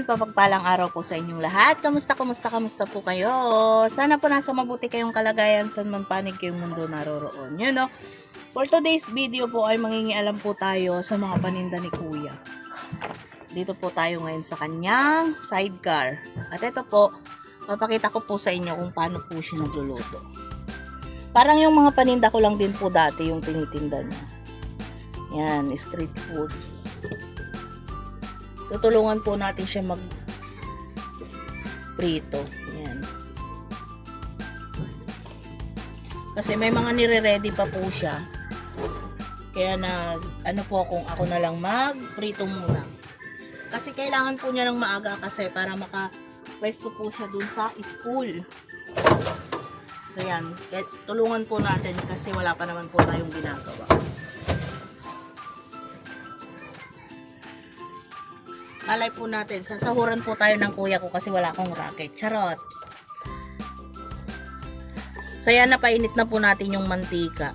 mapagpalang araw po sa inyong lahat. Kamusta po kayo? Sana po nasa mabuti kayong kalagayan saan man panig kayong mundo naroroon. Yun no? For today's video po ay mangingialam po tayo sa mga paninda ni Kuya. Dito po tayo ngayon sa kanyang sidecar. At ito po, papakita ko po sa inyo kung paano po siya nagluluto. Parang yung mga paninda ko lang din po dati yung tinitinda niya. Yan, street food. Tutulungan po natin siya mag-prito. Yan. Kasi may mga nire-ready pa po siya. Kaya ano po kung ako na lang mag-prito muna. Kasi kailangan po niya ng maaga kasi para maka-pwesto po siya dun sa school. So yan. Tulungan po natin kasi wala pa naman po tayong ginagawa. Malay po natin, sasahuran po tayo ng kuya ko kasi wala akong racket. Charot! So yan, napainit na po natin yung mantika.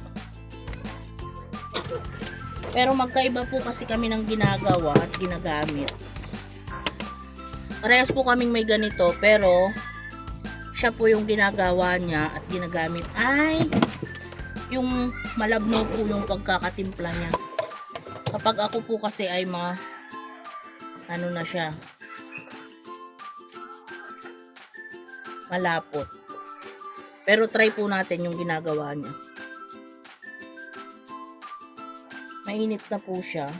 Pero magkaiba po kasi kami ng ginagawa at ginagamit. Parehas po kaming may ganito, pero siya po yung ginagawa niya at ginagamit ay yung malabnaw po yung pagkakatimpla niya. Kapag ako po kasi ay ano na siya, malapot. Pero try po natin yung ginagawa niya. Mainit na po siya.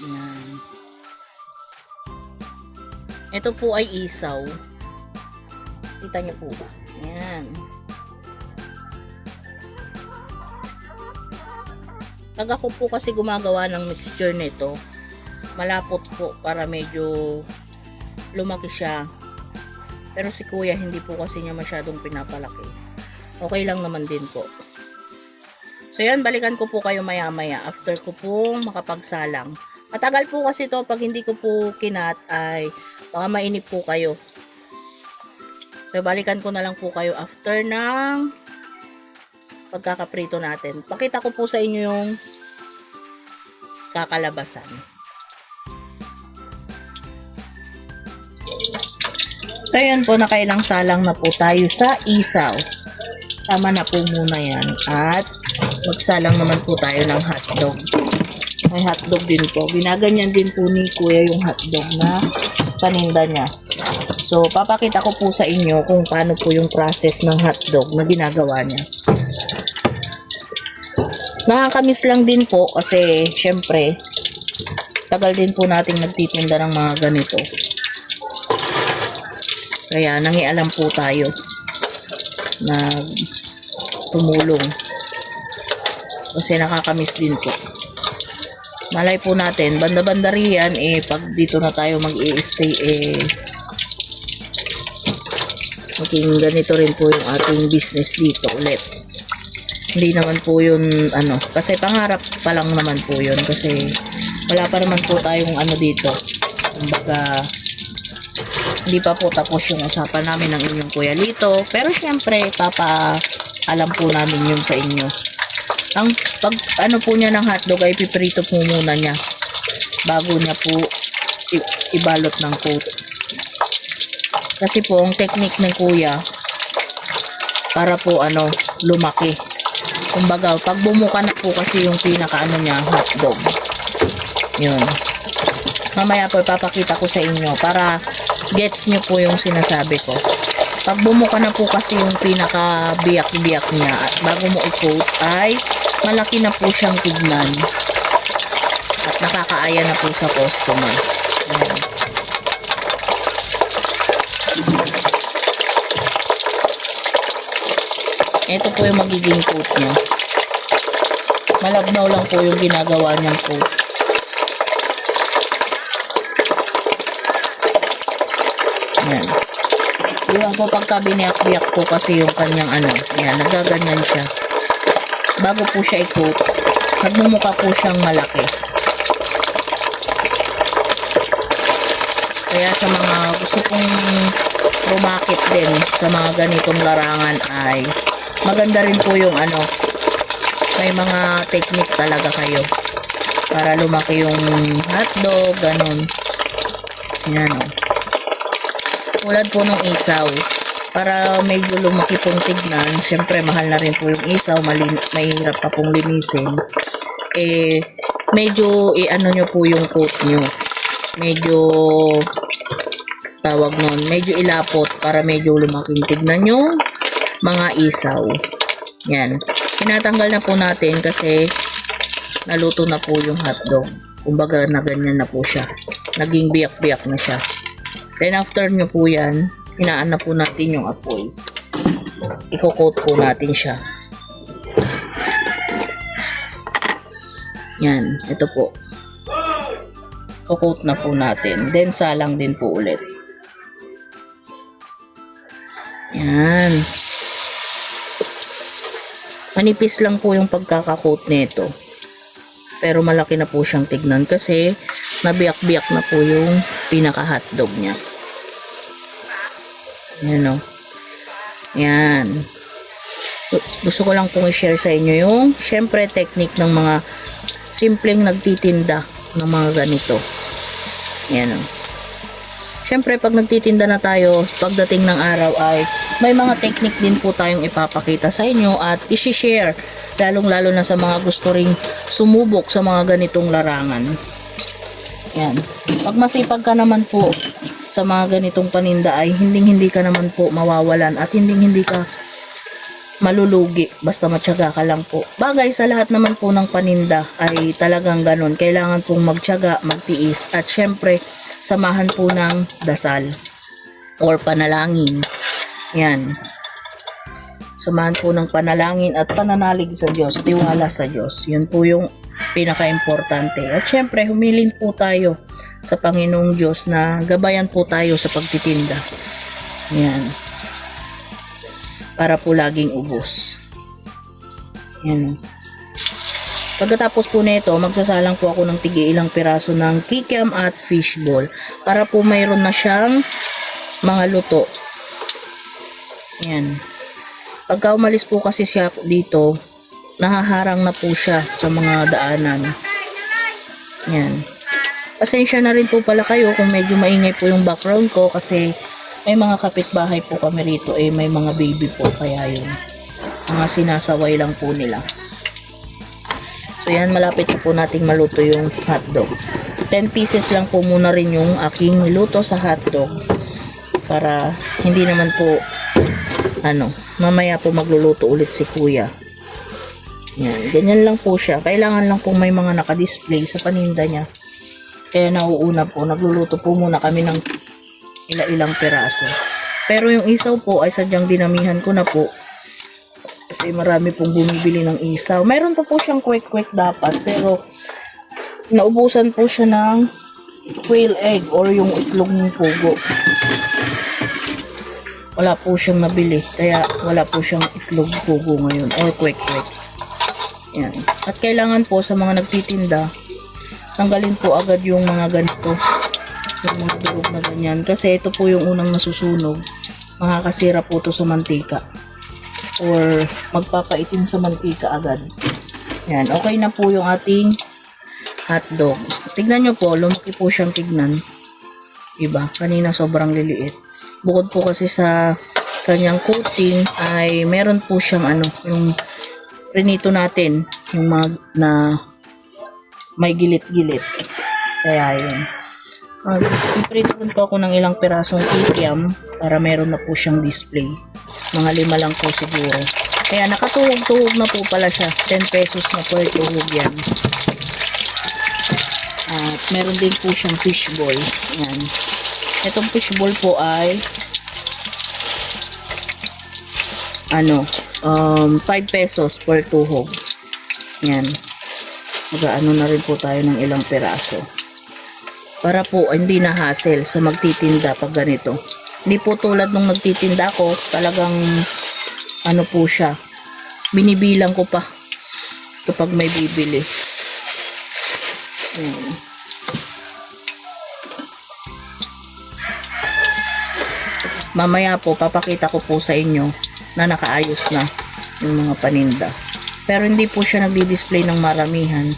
Yan. Ito po ay isaw. Kita niyo po ba? Yan. Pag ako po kasi gumagawa ng mixture nito, malapot po para medyo lumaki siya. Pero si kuya hindi po kasi niya masyadong pinapalaki. Okay lang naman din po. So yan, balikan ko po kayo maya maya after ko pong makapagsalang. Matagal po kasi to pag hindi ko po kinat ay baka mainip po kayo. So balikan ko na lang po kayo after ng pagkakaprito natin. Pakita ko po sa inyo yung kakalabasan. So yan po, nakailang salang na po tayo sa isaw. Tama na po muna yan. At magsalang naman po tayo ng hotdog. May hotdog din po. Ginaganyan din po ni Kuya yung hotdog na paninda niya. So papakita ko po sa inyo kung paano po yung process ng hotdog na ginagawa niya. Nakakamiss lang din po kasi syempre tagal din po nating nagtitinda ng mga ganito. Kaya nangialam po tayo na tumulong. Kasi nakakamiss din po. Malay po natin, banda-banda riyan pag dito na tayo mag-i-stay maging ganito rin po yung ating business dito ulit. Hindi naman po yun kasi pangarap pa lang naman po yun kasi wala pa naman po tayong dito. Kumbaga hindi pa po tapos yung usapan namin ng inyong Kuya Lito, pero syempre alam po namin yun sa inyo. Ang pag po niya ng hotdog ay piprito po muna niya bago niya po ibalot ng coat. Kasi po ang technique ng Kuya para po lumaki. Kumbaga, pag bumuka na po kasi yung pinaka niya, hotdog. Yun. Mamaya po papakita ko sa inyo para gets nyo po yung sinasabi ko. Pag bumuka na po kasi yung pinaka biyak-biyak niya at bago mo i-coat ay malaki na po siyang tignan. At nakakaaya na po sa customer. Yun. Ito po yung magiging coat niya. Malabnaw lang po yung ginagawa niyang coat. Yan. Yung po pagka biniyak-biyak po kasi yung kanyang yan, nagaganyan siya. Bago po siya i-coat, nagmumukha po siyang malaki. Kaya sa mga gusto pong rumakit din sa mga ganitong larangan ay maganda rin po yung may mga technique talaga kayo. para lumaki yung hotdog, ganun. Yan o. Tulad po ng isaw. Para medyo lumaki pong tignan, syempre mahal na rin po yung isaw, mahirap pa pong linisin. Medyo ano nyo po yung coat nyo. Medyo tawag nun, medyo ilapot para medyo lumaking tignan yung mga isaw. Yan. Tinatanggal na po natin kasi naluto na po yung hotdog. Kumbaga na ganyan na po siya. Naging biyak-biyak na siya. Then after nyo po yan, hinaan na po natin yung apoy. Iko-coat po natin siya. Yan, ito po. Iko-coat na po natin. Then salang din po ulit. Yan. Manipis lang po yung pagkaka-coat nito. Pero malaki na po siyang tignan kasi nabiyak-biyak na po yung pinaka-hotdog niya. Yan o. Yan. Gusto ko lang pong i-share sa inyo yung syempre technique ng mga simpleng nagtitinda ng mga ganito. Yan o. Syempre pag nagtitinda na tayo, pagdating ng araw ay may mga technique din po tayong ipapakita sa inyo at isi-share. Lalong-lalo na sa mga gusto ring sumubok sa mga ganitong larangan. Yan. Pag masipag ka naman po sa mga ganitong paninda ay hindi ka naman po mawawalan at hindi ka malulugi basta matyaga ka lang po. Bagay sa lahat naman po ng paninda ay talagang ganun. Kailangan pong magtyaga, magtiis at syempre samahan po ng dasal or panalangin. Yan. Samahan po ng panalangin at pananalig sa Diyos, tiwala sa Diyos. Yun po yung pinaka-importante. At syempre humilin po tayo sa Panginoong Diyos na gabayan po tayo sa pagtitinda. Yan. Para po laging ubos. Yan. Pagkatapos po nito, magsasalang po ako ng ilang piraso ng kikiam at fishball para po mayroon na siyang mga luto. Yan. Pagka umalis po kasi siya dito, nahaharang na po siya sa mga daanan. Yan. Pasensya na rin po pala kayo kung medyo maingay po yung background ko kasi may mga kapitbahay po kami rito may mga baby po kaya yun. Mga sinasaway lang po nila. So yan, malapit na po nating maluto yung hotdog. 10 pieces lang po muna rin yung aking niluto sa hotdog para hindi naman po mamaya po magluluto ulit si kuya. Yan, ganyan lang po siya. Kailangan lang po may mga naka-display sa paninda niya. Kaya nauuna po, nagluluto po muna kami ng ilang piraso. Pero yung isaw po ay sadyang dinamihan ko na po. Kasi marami pong bumibili ng isaw. Mayroon pa po siyang kwek-kwek dapat. Pero naubusan po siya ng quail egg or yung itlog ng pugo. Wala po siyang nabili. Kaya wala po siyang itlog pugo ngayon or kwek-kwek. Yan. At kailangan po sa mga nagtitinda, tanggalin po agad yung mga ganito, yung mga durog na ganyan, kasi ito po yung unang nasusunog, makakasira po to sa mantika or magpapaitim sa mantika agad. Yan, okay na po yung ating hotdog. Tignan nyo po, lumaki po siyang tignan, diba? Kanina sobrang liliit. Bukod po kasi sa kanyang coating ay meron po siyang yung prinito natin, yung na may gilit-gilit. Kaya yun. Iprito rin po ako ng ilang pirasong kikiam para meron na po siyang display. Mga 5 lang po siguro. Kaya nakatuhog-tuhog na po pala siya. 10 pesos na po tuhog yan. At meron din po siyang fishball. Yan. Itong fishball po ay 5 pesos per tuhog. Yan. Mag-ano na rin po tayo ng ilang piraso. Para po hindi na hassle sa magtitinda pag ganito. Hindi po tulad nung nagtitinda ko, talagang po siya. Binibilang ko pa kapag may bibili. Ayan. Mamaya po, papakita ko po sa inyo na nakaayos na yung mga paninda. Pero hindi po siya nagdi-display ng maramihan.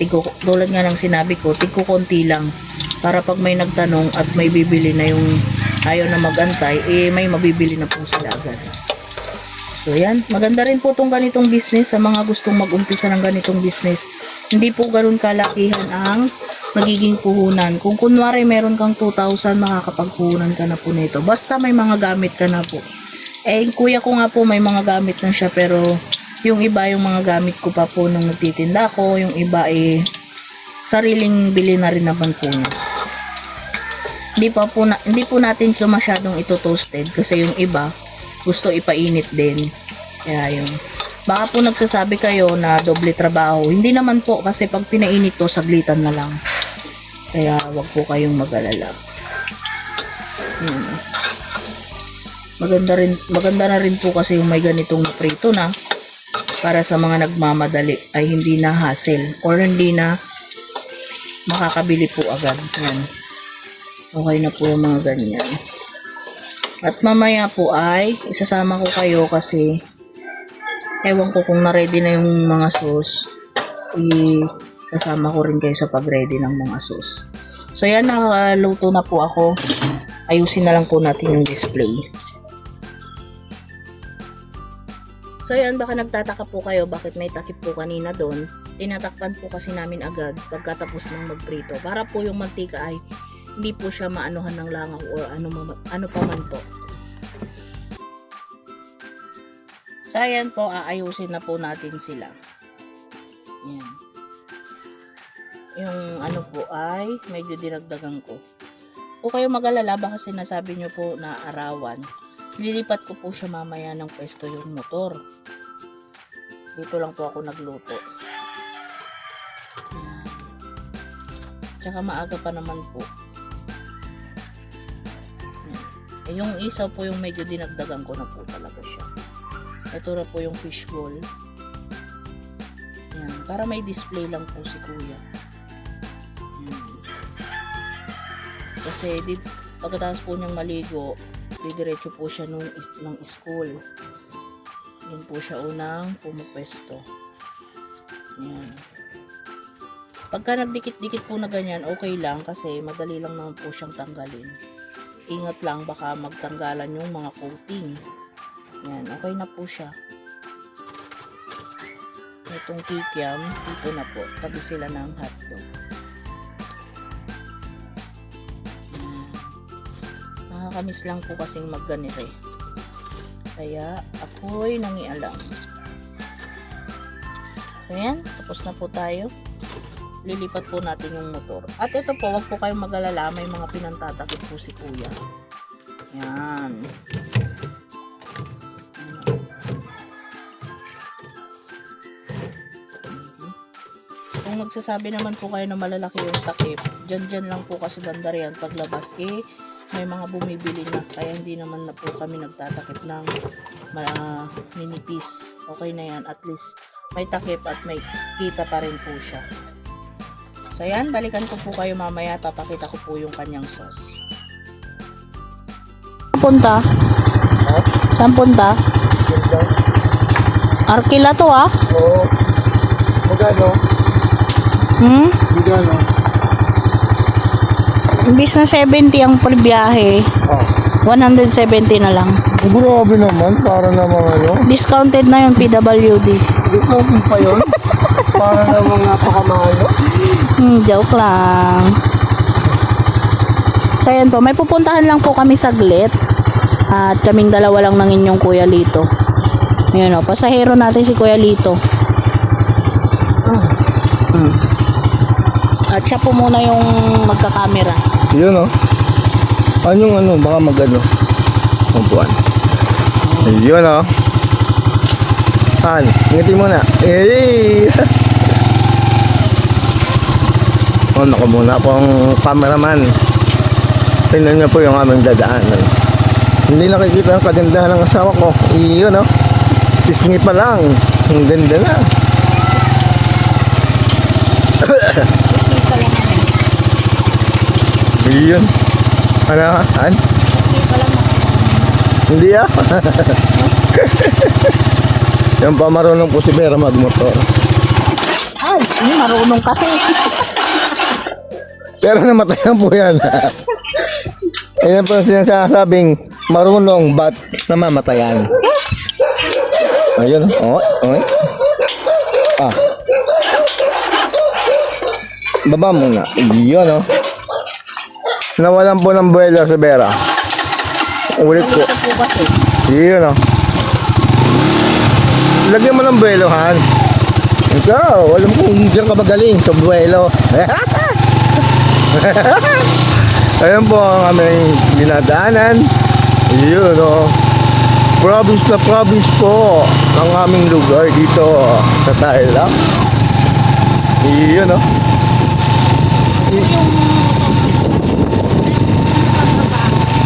tulad nga ng sinabi ko, konti lang. Para pag may nagtanong at may bibili na yung ayaw na magantay, may mabibili na po sila agad. So yan, maganda rin po itong ganitong business sa mga gustong mag-umpisa ng ganitong business. Hindi po ganun kalakihan ang magiging puhunan. Kung kunwari meron kang 2,000, makakapagpuhunan ka na po nito. Basta may mga gamit ka na po. Kuya ko nga po may mga gamit na siya, pero yung iba, yung mga gamit ko pa po nung nagtitinda ko, yung iba sariling bili na rin naman po niya. Hindi po natin ito masyadong ito-toasted kasi yung iba gusto ipainit din. Kaya yun. Baka po nagsasabi kayo na doble trabaho. Hindi naman po kasi pag pinainit to, saglitan na lang. Kaya wag po kayong mag-alala. Maganda na rin po kasi yung may ganitong prito na para sa mga nagmamadali ay hindi na hassle or hindi na makakabili po agad. Yan. Okay na po yung mga ganyan. At mamaya po ay isasama ko kayo kasi ewan ko kung na-ready na yung mga sauce. Isasama ko rin kayo sa pag-ready ng mga sauce. So yan, nakaluto na po ako. Ayusin na lang po natin yung display. So yan, baka nagtataka po kayo bakit may takip po kanina doon. Tinatakpan po kasi namin agad pagkatapos ng magprito. Para po yung mantika ay hindi po siya maanuhan ng langaw o ano pa man po. So ayan po, aayusin na po natin sila. Yan. Yung ano po ay medyo dinagdagan ko. O kayo mag-alala, baka sinasabi nyo po na arawan. Lilipat ko po siya mamaya ng pwesto yung motor. Dito lang po ako nagluto. Yan. Tsaka maaga pa naman po. Yung isa po yung medyo dinagdagan ko na po talaga siya. Ito na po yung fishball. Yan. Para may display lang po si kuya. Yan. Kasi pagkatapos po niyang maligo, didiretso po siya ng school. Yan po siya unang pumupwesto. Yan. Pagka nagdikit-dikit po na ganyan, okay lang kasi madali lang naman po siyang tanggalin. Ingat lang baka magtanggalan yung mga coating. Yan, okay na po siya. Itong kikiam, dito na po. Tabi sila ng hotdog. Yan. Nakakamiss lang po kasing magganire. Kaya ako'y nangialam. So yan, tapos na po tayo. Lilipat po natin yung motor. At ito po, wag po kayong mag-alala, may mga pinantatakip po si kuya. Yan. Kung magsasabi naman po kayo na malalaki yung takip, dyan lang po kasi banda riyan paglabas, may mga bumibili na. Kaya hindi naman na po kami nagtatakip ng minipis. Okay na yan, at least may takip at may kita pa rin po siya. So yan, balikan ko po kayo mamaya. Papakita ko po yung kanyang sauce. Punta? Saan punta? Arkila to ah? Oo. Magano? Magano? Imbis na 70 ang perbiyahe, 170 na lang. Grabe naman, para namang ano? Discounted na yung PWD. Discounted pa yun? Para namang napakamahalo? Joke lang. So ayan po, may pupuntahan lang po kami saglit. At kaming dalawa lang ng inyong Kuya Lito. Ayan o, pasahero natin si Kuya Lito. At siya po muna yung magkakamera. Yun o. Anong ano, baka magano? Mabuan. Yun o. Ngiti mo na. Oh, naku muna po ang cameraman. Tingnan niyo po yung aming dadaanan. Hindi nakikita ang kagandahan ng asawa ko. Iyon, no? Tisngi pa lang. Ang ganda na. Iyon. Ano? Hindi ah. Yung pa marunong po si Vera magmotor. Marunong kasi. Pero namatayan po yan. Ayan po sinasabing marunong ba't namamatayan. Ayun, okay. Ah. Baba muna. Yun, oh. Nawalan po ng buwelo sa Vera. Ulit po. Ito po kasi. Yun, oh. Lagyan mo ng buwelo, Han. Ikaw, alam ko hindi ka magaling sa buwelo. Ayan po ang aming dinadaanan. Yun, oh. Province na province po ang aming lugar dito sa Tarlac. Yun, oh.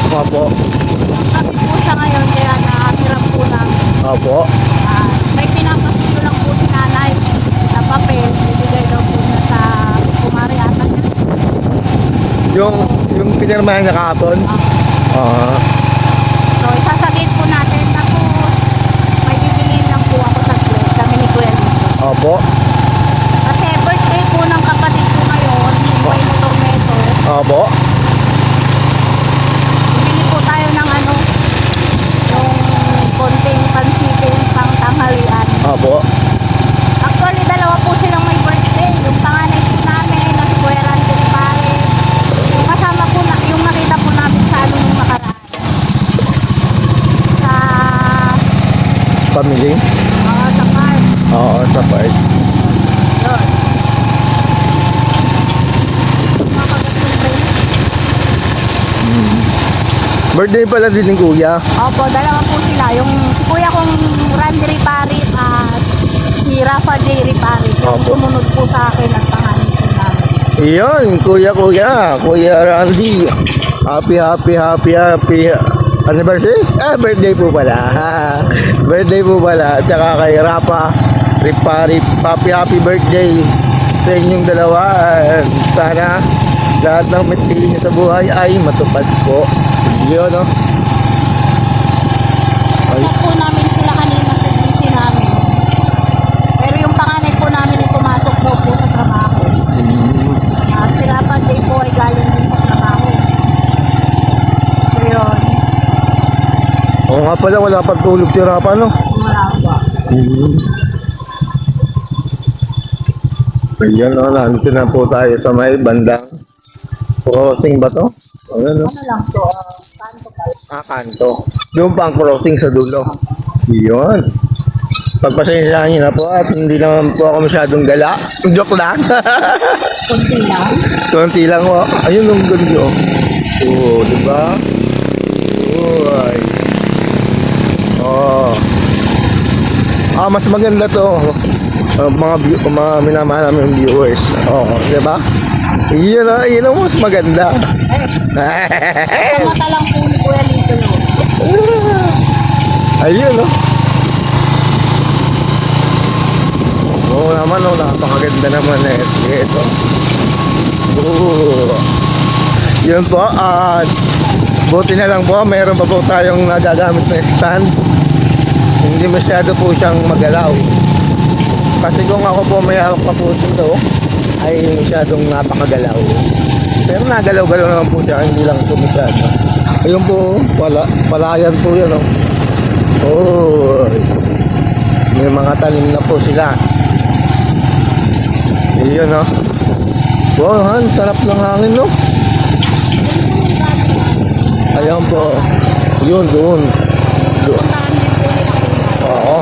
Opo. Kami po siya ngayon, kaya nakakirap po lang. Opo. May pinapasulo lang po si nanay sa papel. Bibigay daw po niya sa kumari ata. Yung pinirmahan niya kahapon. So, isasagit po natin. Tapos, may bibiliin lang po ako sa plate. Kami ni Kuya Lito. Opo. Kasi birthday po ng kapatid ko ngayon. May motor na ito. Opo. Bibili po tayo ng ano, yung konting pansitin pang tanghalian. Opo. Actually, dalawa po silang may birthday. Yung panganay po namin, na si Kuya Randy Pare. Yung kasama po, yung nakita po namin sa ano nung nakaraan. Sa, Family. sa park. Oo, sa part. Yun. Makakagustong ba yun? Birthday pala din ng kuya. Opo, dalawa po sila. Yung si Kuya kong Randy Ripari at si Rafa J. Ripari. Yung Opo. sumunod po sa akin at panganay po namin. Iyon, Kuya Randy. Happy anniversary? Birthday po pala. Birthday po pala. Tsaka kay Rafa Ripari, happy birthday sa inyong dalawa. Sana lahat ng mitili niyo sa buhay ay matupad po. Yun, no? Ay, Ito po namin sila kanina sa GC namin. Pero yung panganay po namin ay pumasok daw po sa trabaho. At si Rafa J. po ay galing din sa trabaho. So yun, oo nga pala, wala pang tulog si Rafa, no? maraba. Ayan, no? Nandito na po tayo sa may bandang crossing ba to? Ayan, no? Ano lang to, kanto pala. Kanto. Yung pang crossing sa dulo. Yun. Pagpasensyahan niyo na po at hindi naman po ako masyadong gala. Joke lang. Kunti lang. Konti lang po. Ayun yung ganda. Oo, di ba? Uy. Oh. Mas maganda to. Mga minamahal namin viewers. Oo, di ba? Yun ang mas maganda. Sa mata lang po ni Kuya Lito. Ayun, no? Oo naman, no? Napakaganda naman eh. Ito. Oo. Yun po, at buti na lang po, mayroon pa po tayong nagagamit na stand. Hindi masyado po siyang magalaw. Kasi kung ako po may harap pa po dito, ay masyadong napakagalaw. Pero nagalaw-galaw naman po siya, hindi lang po masyado. Ayun po, palayan po yun, no? Oh, may mga talim na po sila. Iyon, no? Wow, Han, sarap ng hangin, no? Ayan po. Yun, doon. Puntahan din po nila Kuya. Oo.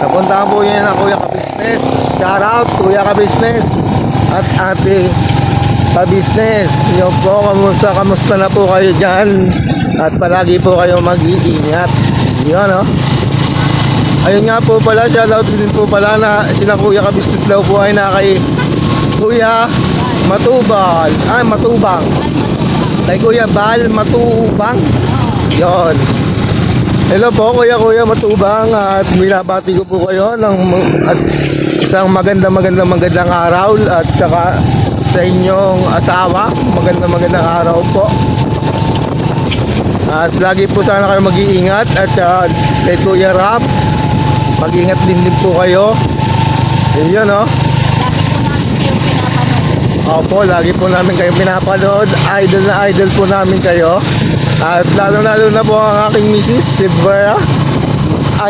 Napuntahan po yun na Kuya Ka-Business. Shout out, Kuya Ka-Business. At Ate Ka-Business. Yun po, kamusta na po kayo dyan? At palagi po kayo mag-iingat. Yun, no? Ayun nga po pala, shout out din po pala na sila Kuya Ka-Business daw po ay na kay Kuya Matubal. Matubang. Kay Kuya Bal Matubang. Yon. Hello po Kuya Matubang at binabati ko po kayo ng at isang magandang araw at saka sa inyong asawa. Magandang araw po. At lagi po sana kayo mag-iingat at kay Kuya Rap mag-ingat din po kayo. Ayun, no? Lapit po Opo, lagi po namin kayo pinapanood. Idol na idol po namin kayo. At lalo-lalo na po ang aking misis, si Vera.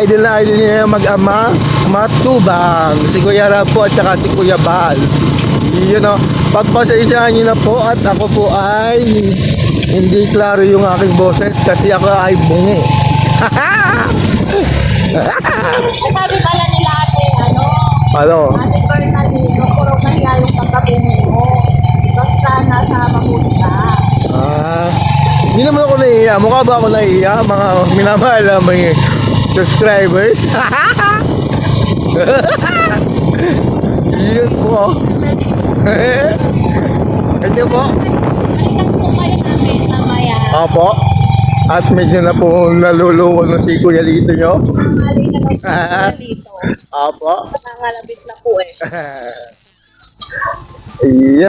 Idol na idol niya mag-ama, matubang. Si Kuya Rab po at saka si Kuya Bal. Yun o, pagpasensyahan niyo na po at ako po ay hindi klaro yung aking boses kasi ako ay bungi. Sabi pala nila ate, Ano? ate Bernalino, puro kaya yung pagkabungi mo. Basta nasa mabuti ka. Hindi naman ako nahihiya. Mukha ba ako nahihiya? Mga minamahal na may subscribers. Yun po. Hindi po. Balikan po kayo namin mamaya. Opo. At medyo na po naluluwa na si Kuya Lito nyo. Mali na lang po dito. Opo. Nangalabit na po eh. Iya.